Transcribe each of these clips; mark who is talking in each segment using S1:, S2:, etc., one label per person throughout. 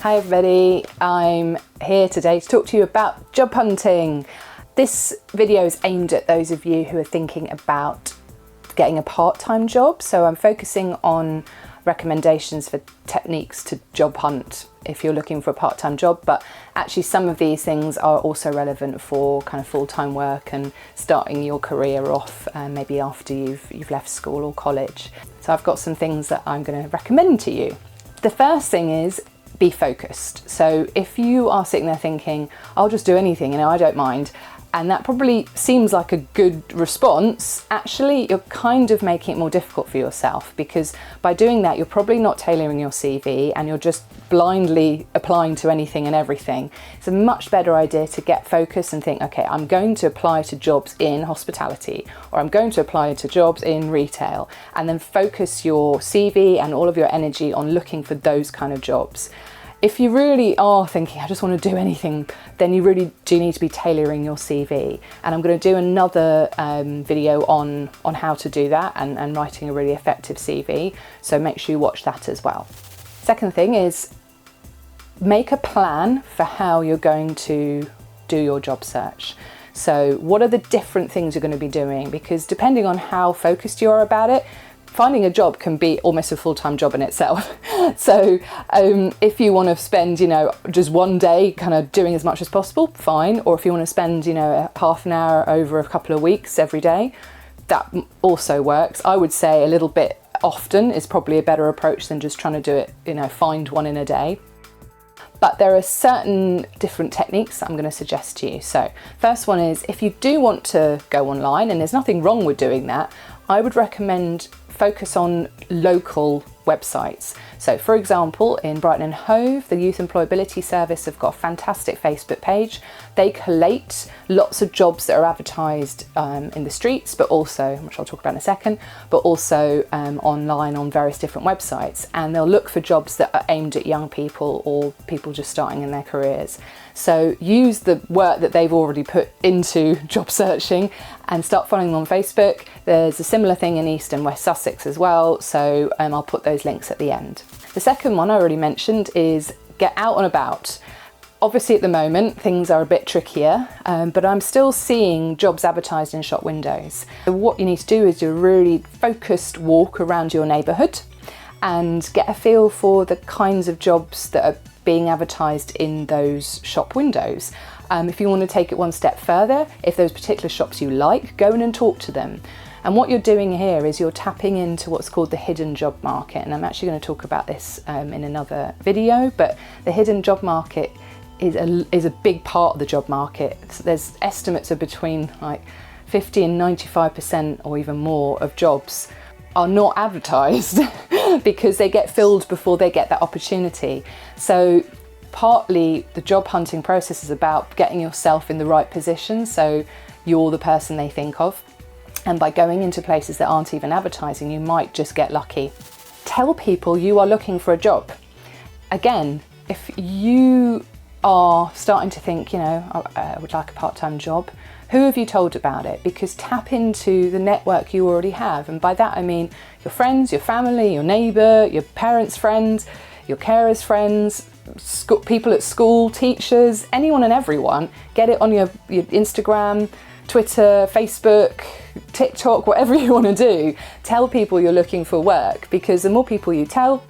S1: Hi everybody, I'm here today to talk to you about job hunting. This video is aimed at those of you who are thinking about getting a part-time job. So I'm focusing on recommendations for techniques to job hunt if you're looking for a part-time job, but actually some of these things are also relevant for kind of full-time work and starting your career off maybe after you've left school or college. So I've got some things that I'm going to recommend to you. The first thing is be focused. So if you are sitting there thinking, I'll just do anything, I don't mind, and that probably seems like a good response, actually you're kind of making it more difficult for yourself, because by doing that you're probably not tailoring your CV and you're just blindly applying to anything and everything. It's a much better idea to get focused and think, okay, I'm going to apply to jobs in hospitality, or I'm going to apply to jobs in retail, and then focus your CV and all of your energy on looking for those kind of jobs. If you really are thinking, I just want to do anything, then you really do need to be tailoring your CV. And I'm going to do another video on how to do that and writing a really effective CV. So make sure you watch that as well. Second thing is make a plan for how you're going to do your job search. So what are the different things you're going to be doing? Because depending on how focused you are about it, finding a job can be almost a full-time job in itself. So if you want to spend, just one day kind of doing as much as possible, fine. Or if you want to spend, half an hour over a couple of weeks every day, that also works. I would say a little bit often is probably a better approach than just trying to do it, find one in a day. But there are certain different techniques I'm going to suggest to you. So first one is, if you do want to go online, and there's nothing wrong with doing that, I would recommend focus on local websites. So for example, in Brighton and Hove, the Youth Employability Service have got a fantastic Facebook page. They collate lots of jobs that are advertised in the streets, but also, which I'll talk about in a second, but also online on various different websites. And they'll look for jobs that are aimed at young people or people just starting in their careers. So use the work that they've already put into job searching and start following them on Facebook. There's a similar thing in East and West Sussex as well, so I'll put those links at the end. The second one I already mentioned is get out and about. Obviously at the moment things are a bit trickier, but I'm still seeing jobs advertised in shop windows. So what you need to do is do a really focused walk around your neighbourhood and get a feel for the kinds of jobs that are being advertised in those shop windows. If you want to take it one step further, if those particular shops you like, go in and talk to them. And what you're doing here is you're tapping into what's called the hidden job market. And I'm actually going to talk about this in another video, but the hidden job market is a big part of the job market. So there's estimates of between like 50 and 95% or even more of jobs are not advertised because they get filled before they get that opportunity. So partly the job hunting process is about getting yourself in the right position so you're the person they think of. And by going into places that aren't even advertising, you might just get lucky. Tell people you are looking for a job. Again, if you are starting to think, I would like a part-time job, who have you told about it? Because tap into the network you already have. And by that I mean your friends, your family, your neighbour, your parents' friends, your carers' friends, people at school, teachers, anyone and everyone. Get it on your Instagram, Twitter, Facebook, TikTok, whatever you want to do. Tell people you're looking for work, because the more people you tell,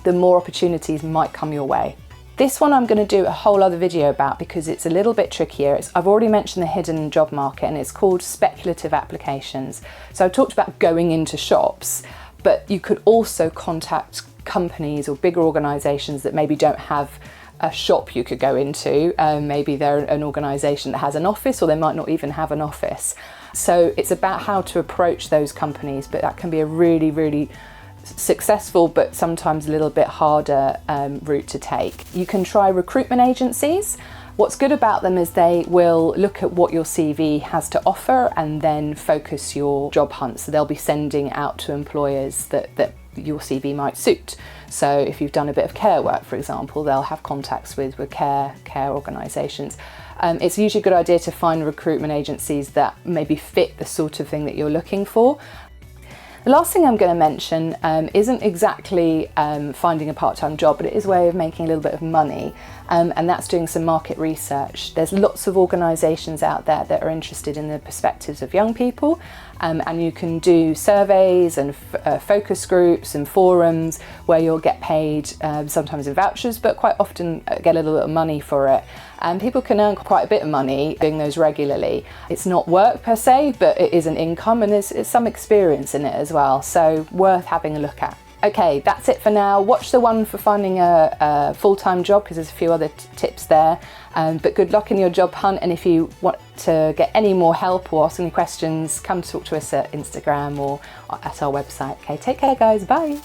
S1: the more opportunities might come your way. This one I'm going to do a whole other video about because it's a little bit trickier. I've already mentioned the hidden job market, and it's called speculative applications. So I talked about going into shops, but you could also contact companies or bigger organisations that maybe don't have a shop you could go into. Maybe they're an organisation that has an office, or they might not even have an office. So it's about how to approach those companies, but that can be a really, really successful but sometimes a little bit harder route to take. You can try recruitment agencies. What's good about them is they will look at what your CV has to offer and then focus your job hunt. So they'll be sending out to employers that your CV might suit. So if you've done a bit of care work, for example, they'll have contacts with care organisations. It's usually a good idea to find recruitment agencies that maybe fit the sort of thing that you're looking for. The last thing I'm going to mention isn't exactly finding a part-time job, but it is a way of making a little bit of money, and that's doing some market research. There's lots of organisations out there that are interested in the perspectives of young people, and you can do surveys and focus groups and forums where you'll get paid sometimes in vouchers, but quite often get a little bit of money for it. And people can earn quite a bit of money doing those regularly. It's not work per se, but it is an income, and there's some experience in it as well, so worth having a look at. Okay, that's it for now. Watch the one for finding a full-time job, because there's a few other tips there. But good luck in your job hunt, and if you want to get any more help or ask any questions, come talk to us at Instagram or at our website. Okay, take care guys, bye.